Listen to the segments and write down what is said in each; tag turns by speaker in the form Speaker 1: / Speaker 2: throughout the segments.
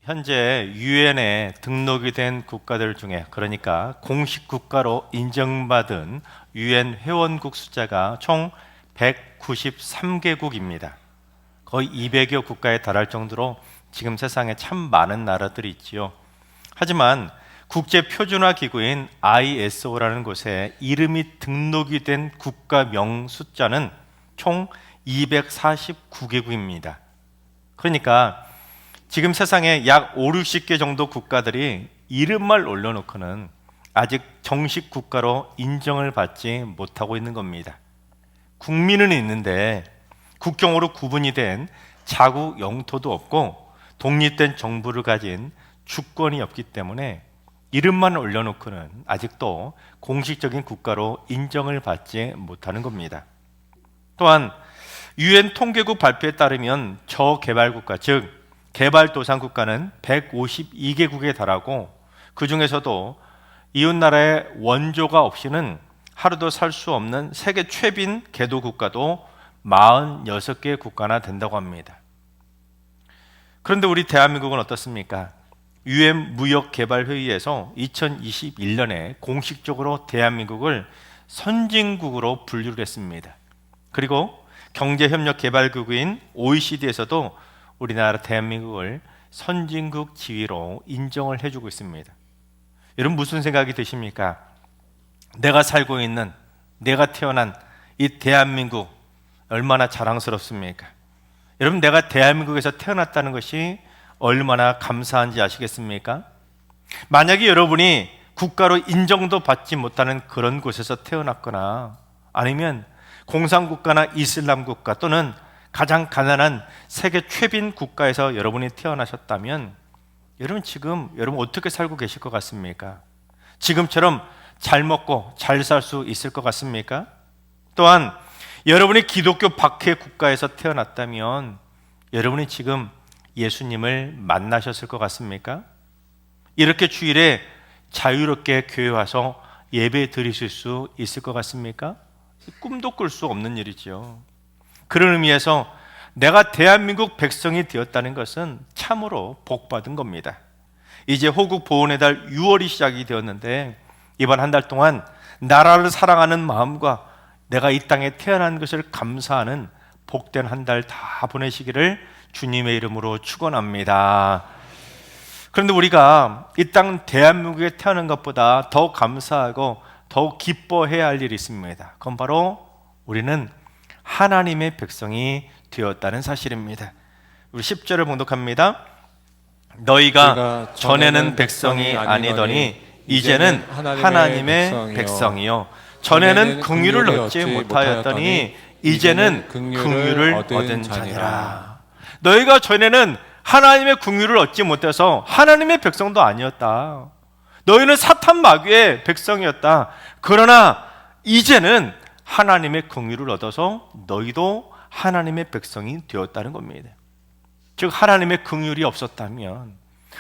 Speaker 1: 현재 유엔에 등록이 된 국가들 중에, 그러니까 공식 국가로 인정받은 유엔 회원국 숫자가 총 193개국입니다. 거의 200여 국가에 달할 정도로 지금 세상에 참 많은 나라들이 있지요. 하지만 국제표준화 기구인 ISO라는 곳에 이름이 등록이 된 국가명 숫자는 총 249개국입니다. 그러니까 지금 세상에 약 5, 60개 정도 국가들이 이름만 올려놓고는 아직 정식 국가로 인정을 받지 못하고 있는 겁니다. 국민은 있는데 국경으로 구분이 된 자국 영토도 없고 독립된 정부를 가진 주권이 없기 때문에 이름만 올려놓고는 아직도 공식적인 국가로 인정을 받지 못하는 겁니다. 또한 유엔 통계국 발표에 따르면 저개발국가, 즉 개발도상국가는 152개국에 달하고 그 중에서도 이웃나라의 원조가 없이는 하루도 살 수 없는 세계 최빈 개도국가도 46개 국가나 된다고 합니다. 그런데 우리 대한민국은 어떻습니까? 유엔 무역개발회의에서 2021년에 공식적으로 대한민국을 선진국으로 분류를 했습니다. 그리고 경제협력개발기구인 OECD에서도 우리나라 대한민국을 선진국 지위로 인정을 해주고 있습니다. 여러분 무슨 생각이 드십니까? 내가 살고 있는, 내가 태어난 이 대한민국 얼마나 자랑스럽습니까? 여러분 내가 대한민국에서 태어났다는 것이 얼마나 감사한지 아시겠습니까? 만약에 여러분이 국가로 인정도 받지 못하는 그런 곳에서 태어났거나 아니면 공산국가나 이슬람 국가 또는 가장 가난한 세계 최빈 국가에서 여러분이 태어나셨다면 여러분 지금 여러분 어떻게 살고 계실 것 같습니까? 지금처럼 잘 먹고 잘 살 수 있을 것 같습니까? 또한 여러분이 기독교 박해 국가에서 태어났다면 여러분이 지금 예수님을 만나셨을 것 같습니까? 이렇게 주일에 자유롭게 교회 와서 예배 드리실 수 있을 것 같습니까? 꿈도 꿀 수 없는 일이죠. 그런 의미에서 내가 대한민국 백성이 되었다는 것은 참으로 복받은 겁니다. 이제 호국 보훈의 달 6월이 시작이 되었는데 이번 한 달 동안 나라를 사랑하는 마음과 내가 이 땅에 태어난 것을 감사하는 복된 한 달 다 보내시기를 주님의 이름으로 축원합니다. 그런데 우리가 이 땅 대한민국에 태어난 것보다 더 감사하고 더욱 기뻐해야 할 일이 있습니다. 그건 바로 우리는 하나님의 백성이 되었다는 사실입니다. 우리 10절을 봉독합니다. 너희가 전에는 백성이 아니더니 이제는 하나님의 백성이요 전에는 긍휼을 얻지 못하였더니 이제는 긍휼을 얻은 자니라. 너희가 전에는 하나님의 긍휼을 얻지 못해서 하나님의 백성도 아니었다. 너희는 사탄 마귀의 백성이었다. 그러나 이제는 하나님의 긍휼을 얻어서 너희도 하나님의 백성이 되었다는 겁니다. 즉 하나님의 긍휼이 없었다면,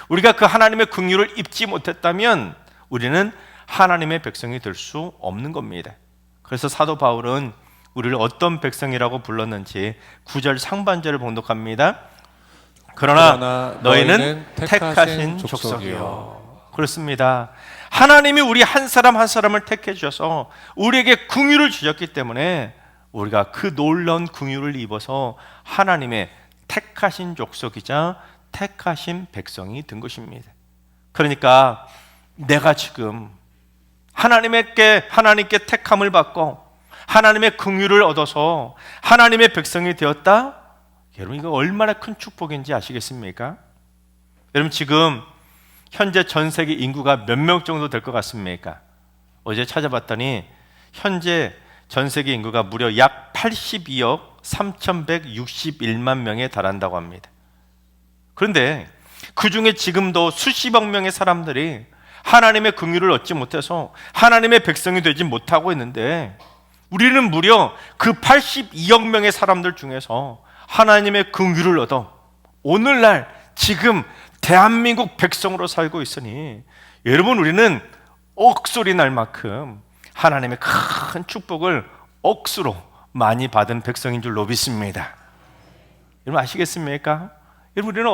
Speaker 1: 우리가 그 하나님의 긍휼을 입지 못했다면 우리는 하나님의 백성이 될 수 없는 겁니다. 그래서 사도 바울은 우리를 어떤 백성이라고 불렀는지 9절 상반절을 봉독합니다. 그러나 너희는 택하신 족속이요. 그렇습니다. 하나님이 우리 한 사람 한 사람을 택해 주셔서 우리에게 긍휼을 주셨기 때문에 우리가 그 놀라운 긍휼을 입어서 하나님의 택하신 족속이자 택하신 백성이 된 것입니다. 그러니까 내가 지금 하나님께 택함을 받고 하나님의 긍휼을 얻어서 하나님의 백성이 되었다? 여러분 이거 얼마나 큰 축복인지 아시겠습니까? 여러분 지금 현재 전 세계 인구가 몇 명 정도 될 것 같습니까? 어제 찾아봤더니 현재 전 세계 인구가 무려 약 82억 3,161만 명에 달한다고 합니다. 그런데 그 중에 지금도 수십억 명의 사람들이 하나님의 긍휼을 얻지 못해서 하나님의 백성이 되지 못하고 있는데 우리는 무려 그 82억 명의 사람들 중에서 하나님의 긍휼을 얻어 오늘날 지금 대한민국 백성으로 살고 있으니 여러분 우리는 억소리 날 만큼 하나님의 큰 축복을 억수로 많이 받은 백성인 줄 믿습니다. 여러분 아시겠습니까? 여러분 우리는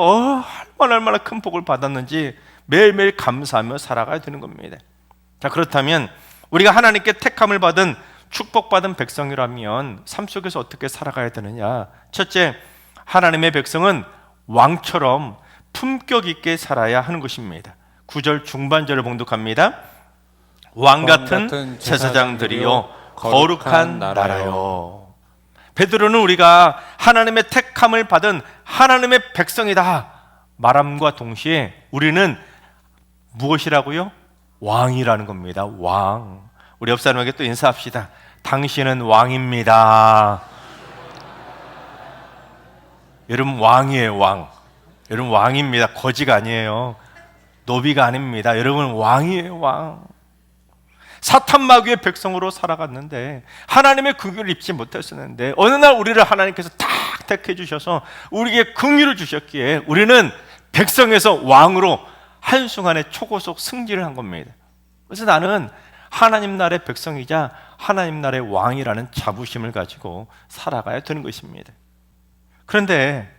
Speaker 1: 얼마나 큰 복을 받았는지 매일매일 감사하며 살아가야 되는 겁니다. 자, 그렇다면 우리가 하나님께 택함을 받은 축복받은 백성이라면 삶 속에서 어떻게 살아가야 되느냐? 첫째, 하나님의 백성은 왕처럼 품격 있게 살아야 하는 것입니다. 9절 중반절을 봉독합니다. 왕 같은 제사장들이요 거룩한 나라요. 베드로는 우리가 하나님의 택함을 받은 하나님의 백성이다 말함과 동시에 우리는 무엇이라고요? 왕이라는 겁니다. 왕. 우리 옆 사람에게 또 인사합시다. 당신은 왕입니다. 여러분 왕이에요. 왕. 여러분 왕입니다. 거지가 아니에요. 노비가 아닙니다. 여러분 왕이에요. 왕. 사탄 마귀의 백성으로 살아갔는데 하나님의 긍휼을 입지 못했었는데 어느 날 우리를 하나님께서 딱 택해 주셔서 우리에게 긍휼을 주셨기에 우리는 백성에서 왕으로 한순간에 초고속 승진을 한 겁니다. 그래서 나는 하나님 나라의 백성이자 하나님 나라의 왕이라는 자부심을 가지고 살아가야 되는 것입니다. 그런데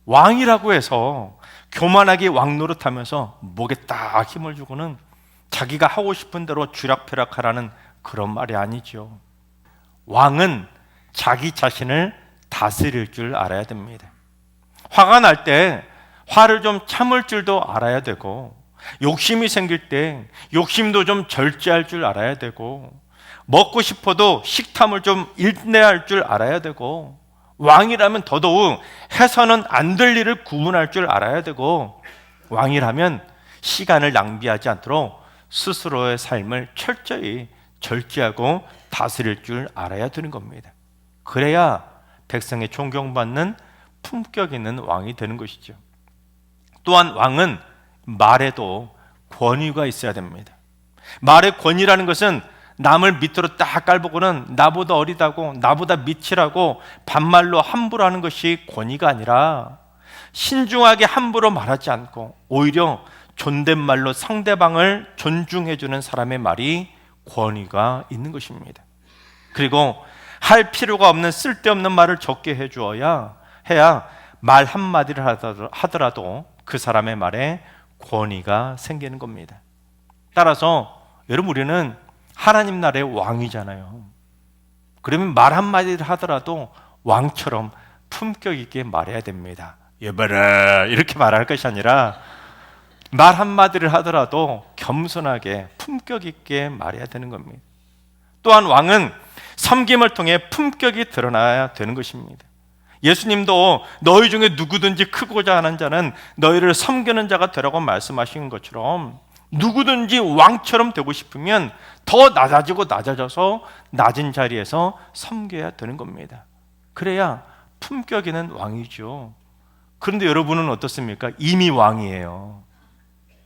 Speaker 1: 왕이라고 해서 교만하게 왕 노릇하면서 목에 딱 힘을 주고는 자기가 하고 싶은 대로 쥐락펴락하라는 그런 말이 아니죠. 왕은 자기 자신을 다스릴 줄 알아야 됩니다. 화가 날 때 화를 좀 참을 줄도 알아야 되고, 욕심이 생길 때 욕심도 좀 절제할 줄 알아야 되고, 먹고 싶어도 식탐을 좀 인내할 줄 알아야 되고, 왕이라면 더더욱 해서는 안 될 일을 구분할 줄 알아야 되고, 왕이라면 시간을 낭비하지 않도록 스스로의 삶을 철저히 절제하고 다스릴 줄 알아야 되는 겁니다. 그래야 백성의 존경받는 품격 있는 왕이 되는 것이죠. 또한 왕은 말에도 권위가 있어야 됩니다. 말의 권위라는 것은 남을 밑으로 딱 깔보고는 나보다 어리다고, 나보다 밑이라고 반말로 함부로 하는 것이 권위가 아니라 신중하게 함부로 말하지 않고 오히려 존댓말로 상대방을 존중해주는 사람의 말이 권위가 있는 것입니다. 그리고 할 필요가 없는 쓸데없는 말을 적게 해야 말 한마디를 하더라도 그 사람의 말에 권위가 생기는 겁니다. 따라서 여러분 우리는 하나님 나라의 왕이잖아요. 그러면 말 한마디를 하더라도 왕처럼 품격 있게 말해야 됩니다. 여봐라 이렇게 말할 것이 아니라 말 한마디를 하더라도 겸손하게 품격 있게 말해야 되는 겁니다. 또한 왕은 섬김을 통해 품격이 드러나야 되는 것입니다. 예수님도 너희 중에 누구든지 크고자 하는 자는 너희를 섬기는 자가 되라고 말씀하신 것처럼 누구든지 왕처럼 되고 싶으면 더 낮아져서 낮은 자리에서 섬겨야 되는 겁니다. 그래야 품격 있는 왕이죠. 그런데 여러분은 어떻습니까? 이미 왕이에요.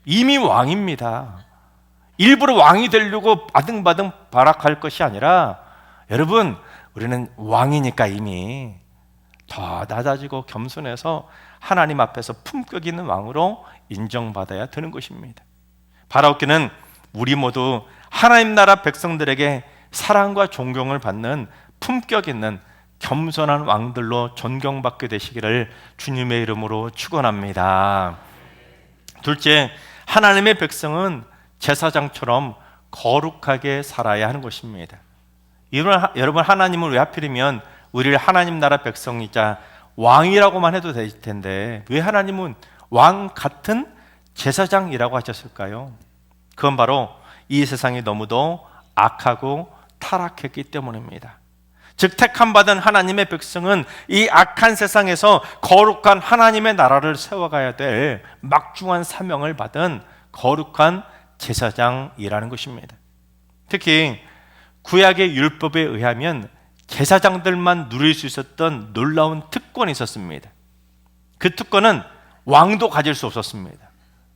Speaker 1: 이미 왕입니다. 일부러 왕이 되려고 바등바등 발악할 것이 아니라 여러분 우리는 왕이니까 이미 더 낮아지고 겸손해서 하나님 앞에서 품격 있는 왕으로 인정받아야 되는 것입니다. 바라옵기는 우리 모두 하나님 나라 백성들에게 사랑과 존경을 받는 품격 있는 겸손한 왕들로 존경받게 되시기를 주님의 이름으로 축원합니다. 둘째, 하나님의 백성은 제사장처럼 거룩하게 살아야 하는 것입니다. 여러분 하나님을 왜 하필이면 우리를 하나님 나라 백성이자 왕이라고만 해도 될 텐데 왜 하나님은 왕 같은 제사장이라고 하셨을까요? 그건 바로 이 세상이 너무도 악하고 타락했기 때문입니다. 즉 택함 받은 하나님의 백성은 이 악한 세상에서 거룩한 하나님의 나라를 세워가야 될 막중한 사명을 받은 거룩한 제사장이라는 것입니다. 특히 구약의 율법에 의하면 제사장들만 누릴 수 있었던 놀라운 특권이 있었습니다. 그 특권은 왕도 가질 수 없었습니다.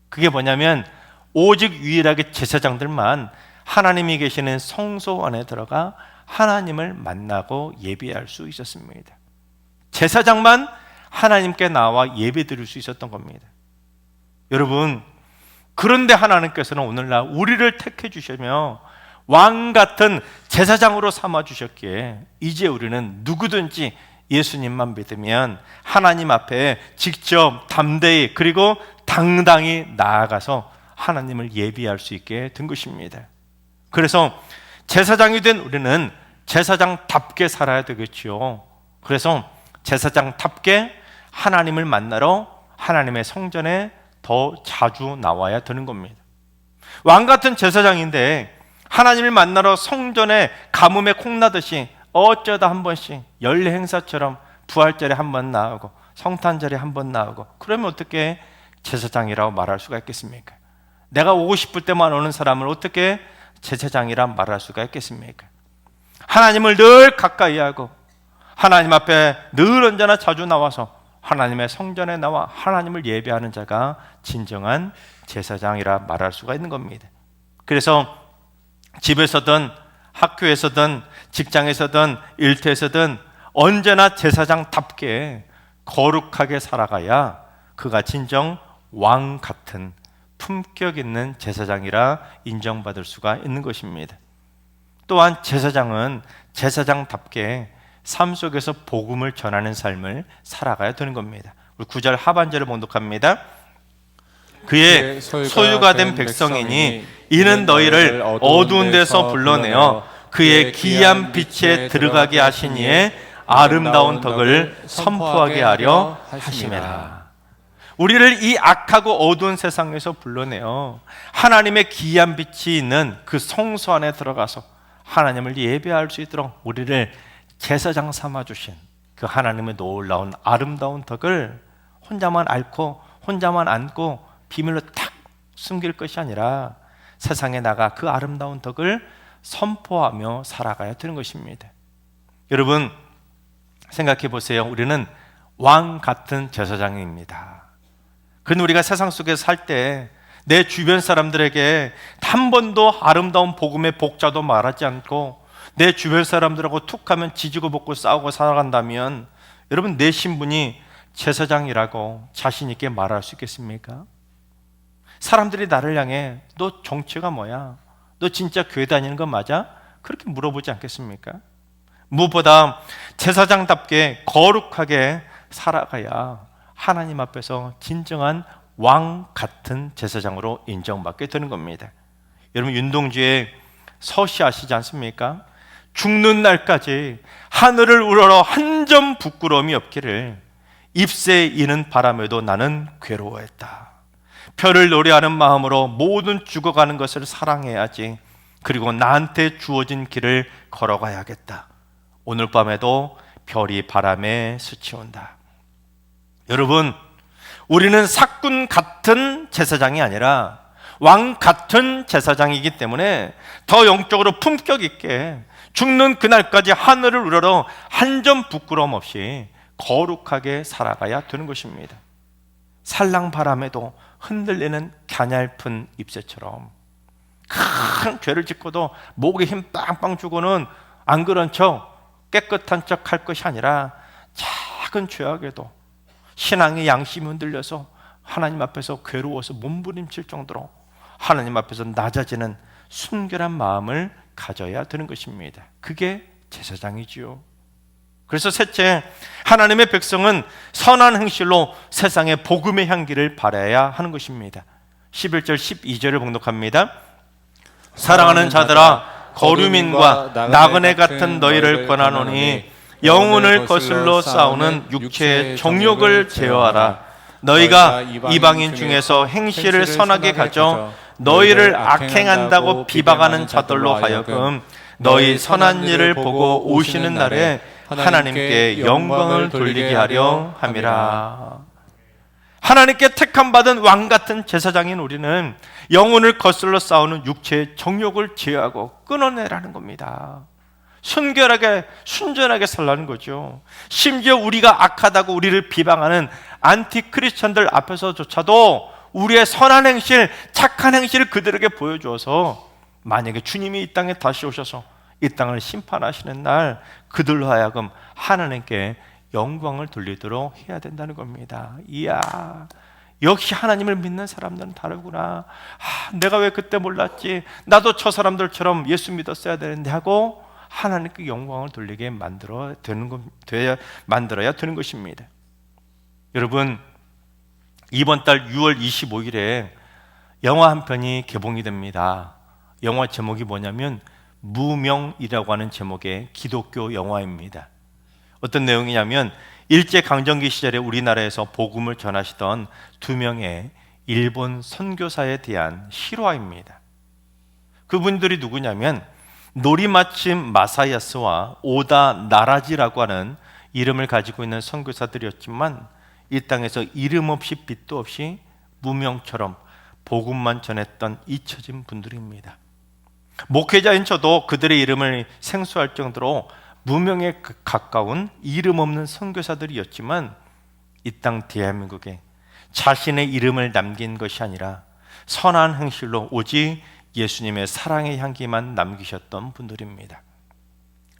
Speaker 1: 그게 뭐냐면 오직 유일하게 제사장들만 하나님이 계시는 성소 안에 들어가 하나님을 만나고 예배할 수 있었습니다. 제사장만 하나님께 나와 예배 드릴 수 있었던 겁니다. 여러분, 그런데 하나님께서는 오늘날 우리를 택해 주시며 왕 같은 제사장으로 삼아 주셨기에 이제 우리는 누구든지 예수님만 믿으면 하나님 앞에 직접 담대히 그리고 당당히 나아가서 하나님을 예비할 수 있게 된 것입니다. 그래서 제사장이 된 우리는 제사장답게 살아야 되겠지요. 그래서 제사장답게 하나님을 만나러 하나님의 성전에 더 자주 나와야 되는 겁니다. 왕 같은 제사장인데 하나님을 만나러 성전에 가뭄에 콩나듯이 어쩌다 한 번씩 연례 행사처럼 부활절에 한 번 나오고 성탄절에 한 번 나오고, 그러면 어떻게 제사장이라고 말할 수가 있겠습니까? 내가 오고 싶을 때만 오는 사람을 어떻게 제사장이라 말할 수가 있겠습니까? 하나님을 늘 가까이 하고 하나님 앞에 늘 언제나 자주 나와서 하나님의 성전에 나와 하나님을 예배하는 자가 진정한 제사장이라 말할 수가 있는 겁니다. 그래서 집에서든 학교에서든 직장에서든 일터에서든 언제나 제사장답게 거룩하게 살아가야 그가 진정 왕 같은 품격 있는 제사장이라 인정받을 수가 있는 것입니다. 또한 제사장은 제사장답게 삶 속에서 복음을 전하는 삶을 살아가야 되는 겁니다. 우리 9절 하반절을 봉독합니다. 그의 소유가 된 백성이니 이는 너희를 어두운 데서 불러내어 그의 기이한 빛에 들어가게 하신 이의 아름다운 덕을 선포하게 하려 하심이라. 우리를 이 악하고 어두운 세상에서 불러내어 하나님의 기이한 빛이 있는 그 성소 안에 들어가서 하나님을 예배할 수 있도록 우리를 제사장 삼아 주신 그 하나님의 놀라운 아름다운 덕을 혼자만 앓고 혼자만 안고 비밀로 탁 숨길 것이 아니라 세상에 나가 그 아름다운 덕을 선포하며 살아가야 되는 것입니다. 여러분 생각해 보세요. 우리는 왕 같은 제사장입니다. 그런데 우리가 세상 속에 살 때 내 주변 사람들에게 한 번도 아름다운 복음의 복자도 말하지 않고 내 주변 사람들하고 툭하면 지지고 볶고 싸우고 살아간다면 여러분 내 신분이 제사장이라고 자신 있게 말할 수 있겠습니까? 사람들이 나를 향해 너 정체가 뭐야? 너 진짜 교회 다니는 거 맞아? 그렇게 물어보지 않겠습니까? 무엇보다 제사장답게 거룩하게 살아가야 하나님 앞에서 진정한 왕 같은 제사장으로 인정받게 되는 겁니다. 여러분 윤동주의 서시 아시지 않습니까? 죽는 날까지 하늘을 우러러 한 점 부끄러움이 없기를 잎새 이는 바람에도 나는 괴로워했다. 별을 노래하는 마음으로 모든 죽어가는 것을 사랑해야지. 그리고 나한테 주어진 길을 걸어가야겠다. 오늘 밤에도 별이 바람에 스치온다. 여러분 우리는 사꾼 같은 제사장이 아니라 왕 같은 제사장이기 때문에 더 영적으로 품격 있게 죽는 그날까지 하늘을 우러러 한 점 부끄러움 없이 거룩하게 살아가야 되는 것입니다. 살랑바람에도 흔들리는 가냘픈 잎새처럼 큰 죄를 짓고도 목에 힘 빵빵 주고는 안 그런 척 깨끗한 척 할 것이 아니라 작은 죄악에도 신앙의 양심이 흔들려서 하나님 앞에서 괴로워서 몸부림칠 정도로 하나님 앞에서 낮아지는 순결한 마음을 가져야 되는 것입니다. 그게 제사장이지요. 그래서 셋째, 하나님의 백성은 선한 행실로 세상에 복음의 향기를 발해야 하는 것입니다. 11절 12절을 봉독합니다. 사랑하는 자들아 거류민과 나그네 같은 너희를 권하노니 영혼을 거슬러 싸우는 육체의 정욕을 제어하라. 너희가 이방인 중에서 행실을 선하게 가져 너희를 악행한다고 비방하는 자들로 하여금 너희 선한 일을 보고 오시는 날에 하나님께 영광을 돌리게 하려 함이라. 하나님께 택함받은 왕같은 제사장인 우리는 영혼을 거슬러 싸우는 육체의 정욕을 제어하고 끊어내라는 겁니다. 순결하게 순전하게 살라는 거죠. 심지어 우리가 악하다고 우리를 비방하는 안티크리스천들 앞에서조차도 우리의 선한 행실, 착한 행실을 그들에게 보여주어서 만약에 주님이 이 땅에 다시 오셔서 이 땅을 심판하시는 날 그들로 하여금 하나님께 영광을 돌리도록 해야 된다는 겁니다. 이야, 역시 하나님을 믿는 사람들은 다르구나. 내가 왜 그때 몰랐지? 나도 저 사람들처럼 예수 믿었어야 되는데 하고 하나님께 영광을 돌리게 만들어야 되는 것입니다. 여러분, 이번 달 6월 25일에 영화 한 편이 개봉이 됩니다. 영화 제목이 뭐냐면 무명이라고 하는 제목의 기독교 영화입니다. 어떤 내용이냐면 일제강점기 시절에 우리나라에서 복음을 전하시던 두 명의 일본 선교사에 대한 실화입니다. 그분들이 누구냐면 노리마침 마사야스와 오다 나라지라고 하는 이름을 가지고 있는 선교사들이었지만 이 땅에서 이름 없이 빛도 없이 무명처럼 복음만 전했던 잊혀진 분들입니다. 목회자인 저도 그들의 이름을 생소할 정도로 무명에 가까운 이름 없는 선교사들이었지만 이 땅 대한민국에 자신의 이름을 남긴 것이 아니라 선한 행실로 오직 예수님의 사랑의 향기만 남기셨던 분들입니다.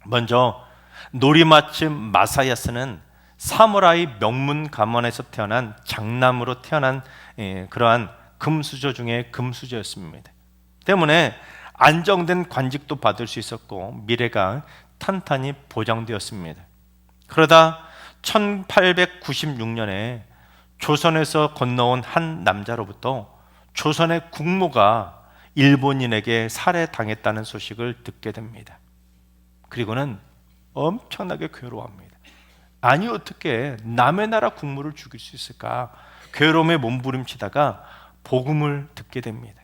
Speaker 1: 먼저 노리마침 마사야스는 사무라이 명문 가문에서 태어난 장남으로 태어난 그러한 금수저 중에 금수저였습니다. 때문에 안정된 관직도 받을 수 있었고 미래가 탄탄히 보장되었습니다. 그러다 1896년에 조선에서 건너온 한 남자로부터 조선의 국모가 일본인에게 살해당했다는 소식을 듣게 됩니다. 그리고는 엄청나게 괴로워합니다. 아니 어떻게 남의 나라 국모를 죽일 수 있을까? 괴로움에 몸부림치다가 복음을 듣게 됩니다.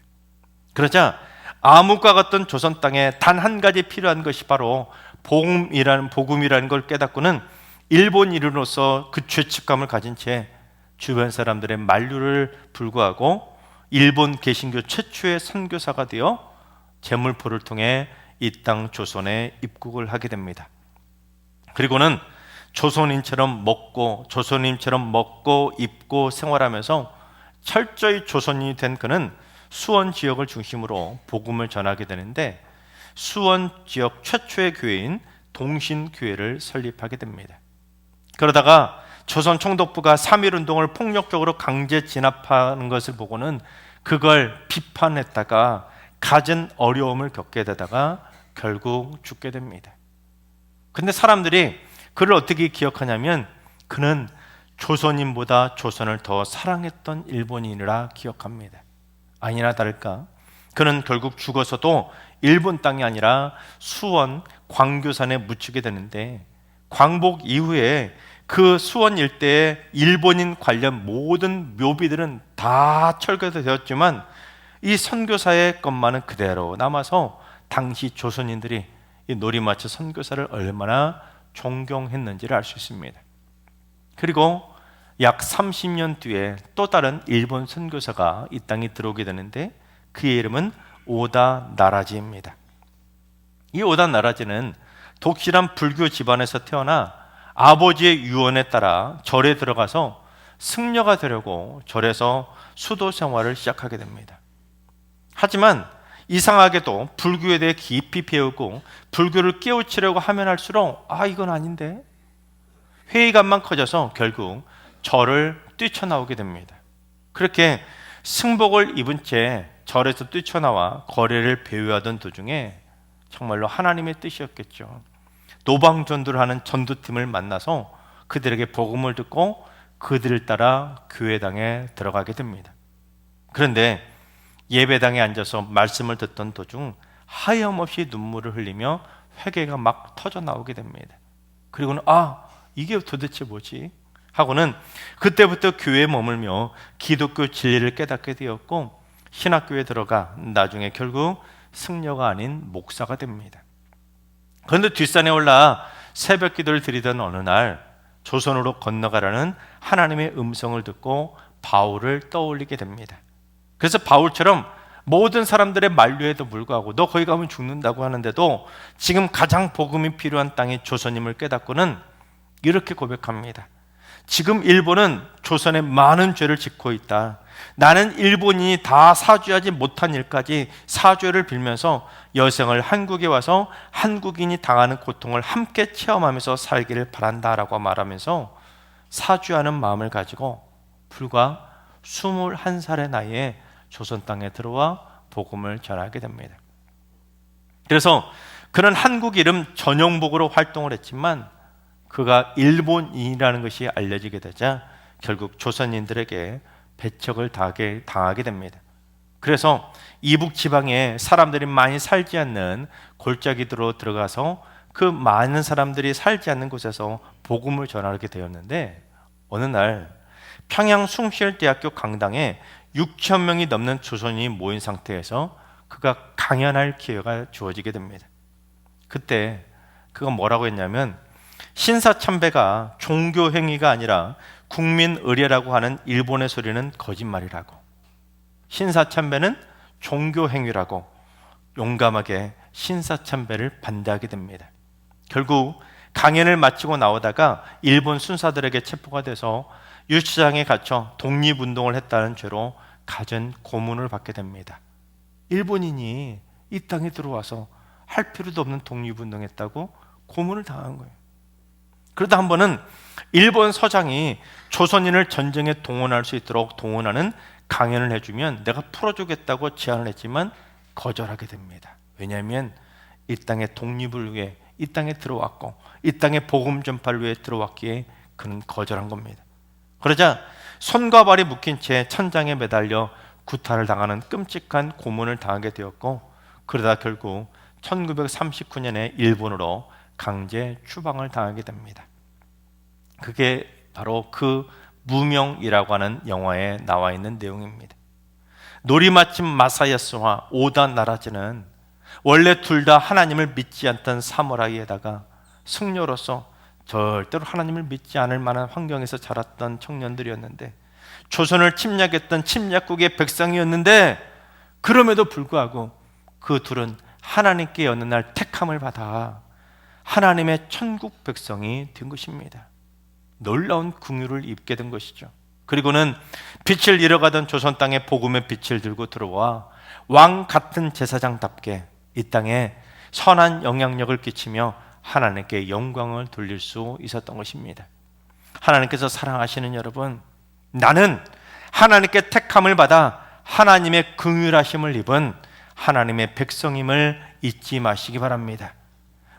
Speaker 1: 그러자 암흑과 같던 조선 땅에 단 한 가지 필요한 것이 바로 복음이라는 걸 깨닫고는 일본인으로서 그 죄책감을 가진 채 주변 사람들의 만류를 불구하고 일본 개신교 최초의 선교사가 되어 제물포를 통해 이 땅 조선에 입국을 하게 됩니다. 그리고는 조선인처럼 먹고 입고 생활하면서 철저히 조선인이 된 그는 수원 지역을 중심으로 복음을 전하게 되는데 수원 지역 최초의 교회인 동신교회를 설립하게 됩니다. 그러다가 조선 총독부가 3.1운동을 폭력적으로 강제 진압하는 것을 보고는 그걸 비판했다가 갖은 어려움을 겪게 되다가 결국 죽게 됩니다. 근데 사람들이 그를 어떻게 기억하냐면 그는 조선인보다 조선을 더 사랑했던 일본인이라 기억합니다. 아니나 다를까 그는 결국 죽어서도 일본 땅이 아니라 수원 광교산에 묻히게 되는데 광복 이후에 그 수원 일대의 일본인 관련 모든 묘비들은 다 철거되었지만 이 선교사의 것만은 그대로 남아서 당시 조선인들이 이 노리마치 선교사를 얼마나 존경했는지를 알 수 있습니다. 그리고 약 30년 뒤에 또 다른 일본 선교사가 이 땅에 들어오게 되는데 그의 이름은 오다 나라지입니다. 이 오다 나라지는 독실한 불교 집안에서 태어나 아버지의 유언에 따라 절에 들어가서 승려가 되려고 절에서 수도 생활을 시작하게 됩니다. 하지만 이상하게도 불교에 대해 깊이 배우고 불교를 깨우치려고 하면 할수록 이건 아닌데 회의감만 커져서 결국 절을 뛰쳐나오게 됩니다. 그렇게 승복을 입은 채 절에서 뛰쳐나와 거리를 배회하던 도중에 정말로 하나님의 뜻이었겠죠. 노방전도를 하는 전도팀을 만나서 그들에게 복음을 듣고 그들을 따라 교회당에 들어가게 됩니다. 그런데 예배당에 앉아서 말씀을 듣던 도중 하염없이 눈물을 흘리며 회개가 막 터져 나오게 됩니다. 그리고는 이게 도대체 뭐지? 하고는 그때부터 교회에 머물며 기독교 진리를 깨닫게 되었고 신학교에 들어가 나중에 결국 승려가 아닌 목사가 됩니다. 그런데 뒷산에 올라 새벽 기도를 드리던 어느 날 조선으로 건너가라는 하나님의 음성을 듣고 바울을 떠올리게 됩니다. 그래서 바울처럼 모든 사람들의 만류에도 불구하고 너 거기 가면 죽는다고 하는데도 지금 가장 복음이 필요한 땅이 조선임을 깨닫고는 이렇게 고백합니다. 지금 일본은 조선에 많은 죄를 짓고 있다. 나는 일본인이 다 사죄하지 못한 일까지 사죄를 빌면서 여생을 한국에 와서 한국인이 당하는 고통을 함께 체험하면서 살기를 바란다라고 말하면서 사죄하는 마음을 가지고 불과 21살의 나이에 조선 땅에 들어와 복음을 전하게 됩니다. 그래서 그는 한국 이름 전용복으로 활동을 했지만 그가 일본인이라는 것이 알려지게 되자 결국 조선인들에게 배척을 당하게 됩니다. 그래서 이북 지방에 사람들이 많이 살지 않는 골짜기로 들어가서 그 많은 사람들이 살지 않는 곳에서 복음을 전하게 되었는데, 어느 날 평양 숭실대학교 강당에 6천 명이 넘는 조선인이 모인 상태에서 그가 강연할 기회가 주어지게 됩니다. 그때 그가 뭐라고 했냐면, 신사참배가 종교 행위가 아니라 국민 의례라고 하는 일본의 소리는 거짓말이라고, 신사참배는 종교 행위라고 용감하게 신사참배를 반대하게 됩니다. 결국 강연을 마치고 나오다가 일본 순사들에게 체포가 돼서 유치장에 갇혀 독립운동을 했다는 죄로 갖은 고문을 받게 됩니다. 일본인이 이 땅에 들어와서 할 필요도 없는 독립운동했다고 고문을 당한 거예요. 그러다 한 번은 일본 서장이 조선인을 전쟁에 동원할 수 있도록 동원하는 강연을 해주면 내가 풀어주겠다고 제안을 했지만 거절하게 됩니다. 왜냐하면 이 땅의 독립을 위해 이 땅에 들어왔고 이 땅의 복음 전파를 위해 들어왔기에 그는 거절한 겁니다. 그러자 손과 발이 묶인 채 천장에 매달려 구타를 당하는 끔찍한 고문을 당하게 되었고, 그러다 결국 1939년에 일본으로 강제 추방을 당하게 됩니다. 그게 바로 그 무명이라고 하는 영화에 나와 있는 내용입니다. 노리마침 마사야스와 오다 나라즈는 원래 둘 다 하나님을 믿지 않던 사무라이에다가 승려로서 절대로 하나님을 믿지 않을 만한 환경에서 자랐던 청년들이었는데, 조선을 침략했던 침략국의 백성이었는데, 그럼에도 불구하고 그 둘은 하나님께 어느 날 택함을 받아 하나님의 천국 백성이 된 것입니다. 놀라운 긍휼을 입게 된 것이죠. 그리고는 빛을 잃어가던 조선 땅에 복음의 빛을 들고 들어와 왕 같은 제사장답게 이 땅에 선한 영향력을 끼치며 하나님께 영광을 돌릴 수 있었던 것입니다. 하나님께서 사랑하시는 여러분, 나는 하나님께 택함을 받아 하나님의 긍휼하심을 입은 하나님의 백성임을 잊지 마시기 바랍니다.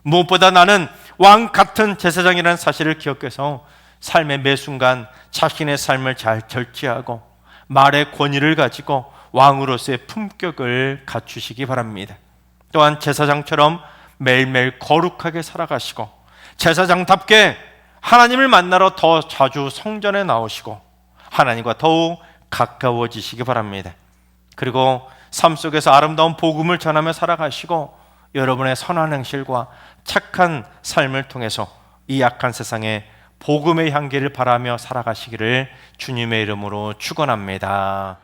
Speaker 1: 무엇보다 나는 왕 같은 제사장이라는 사실을 기억해서 삶의 매 순간 자신의 삶을 잘 절제하고 말의 권위를 가지고 왕으로서의 품격을 갖추시기 바랍니다. 또한 제사장처럼 매일매일 거룩하게 살아가시고 제사장답게 하나님을 만나러 더 자주 성전에 나오시고 하나님과 더욱 가까워지시기 바랍니다. 그리고 삶 속에서 아름다운 복음을 전하며 살아가시고 여러분의 선한 행실과 착한 삶을 통해서 이 약한 세상에 복음의 향기를 바라며 살아가시기를 주님의 이름으로 축원합니다.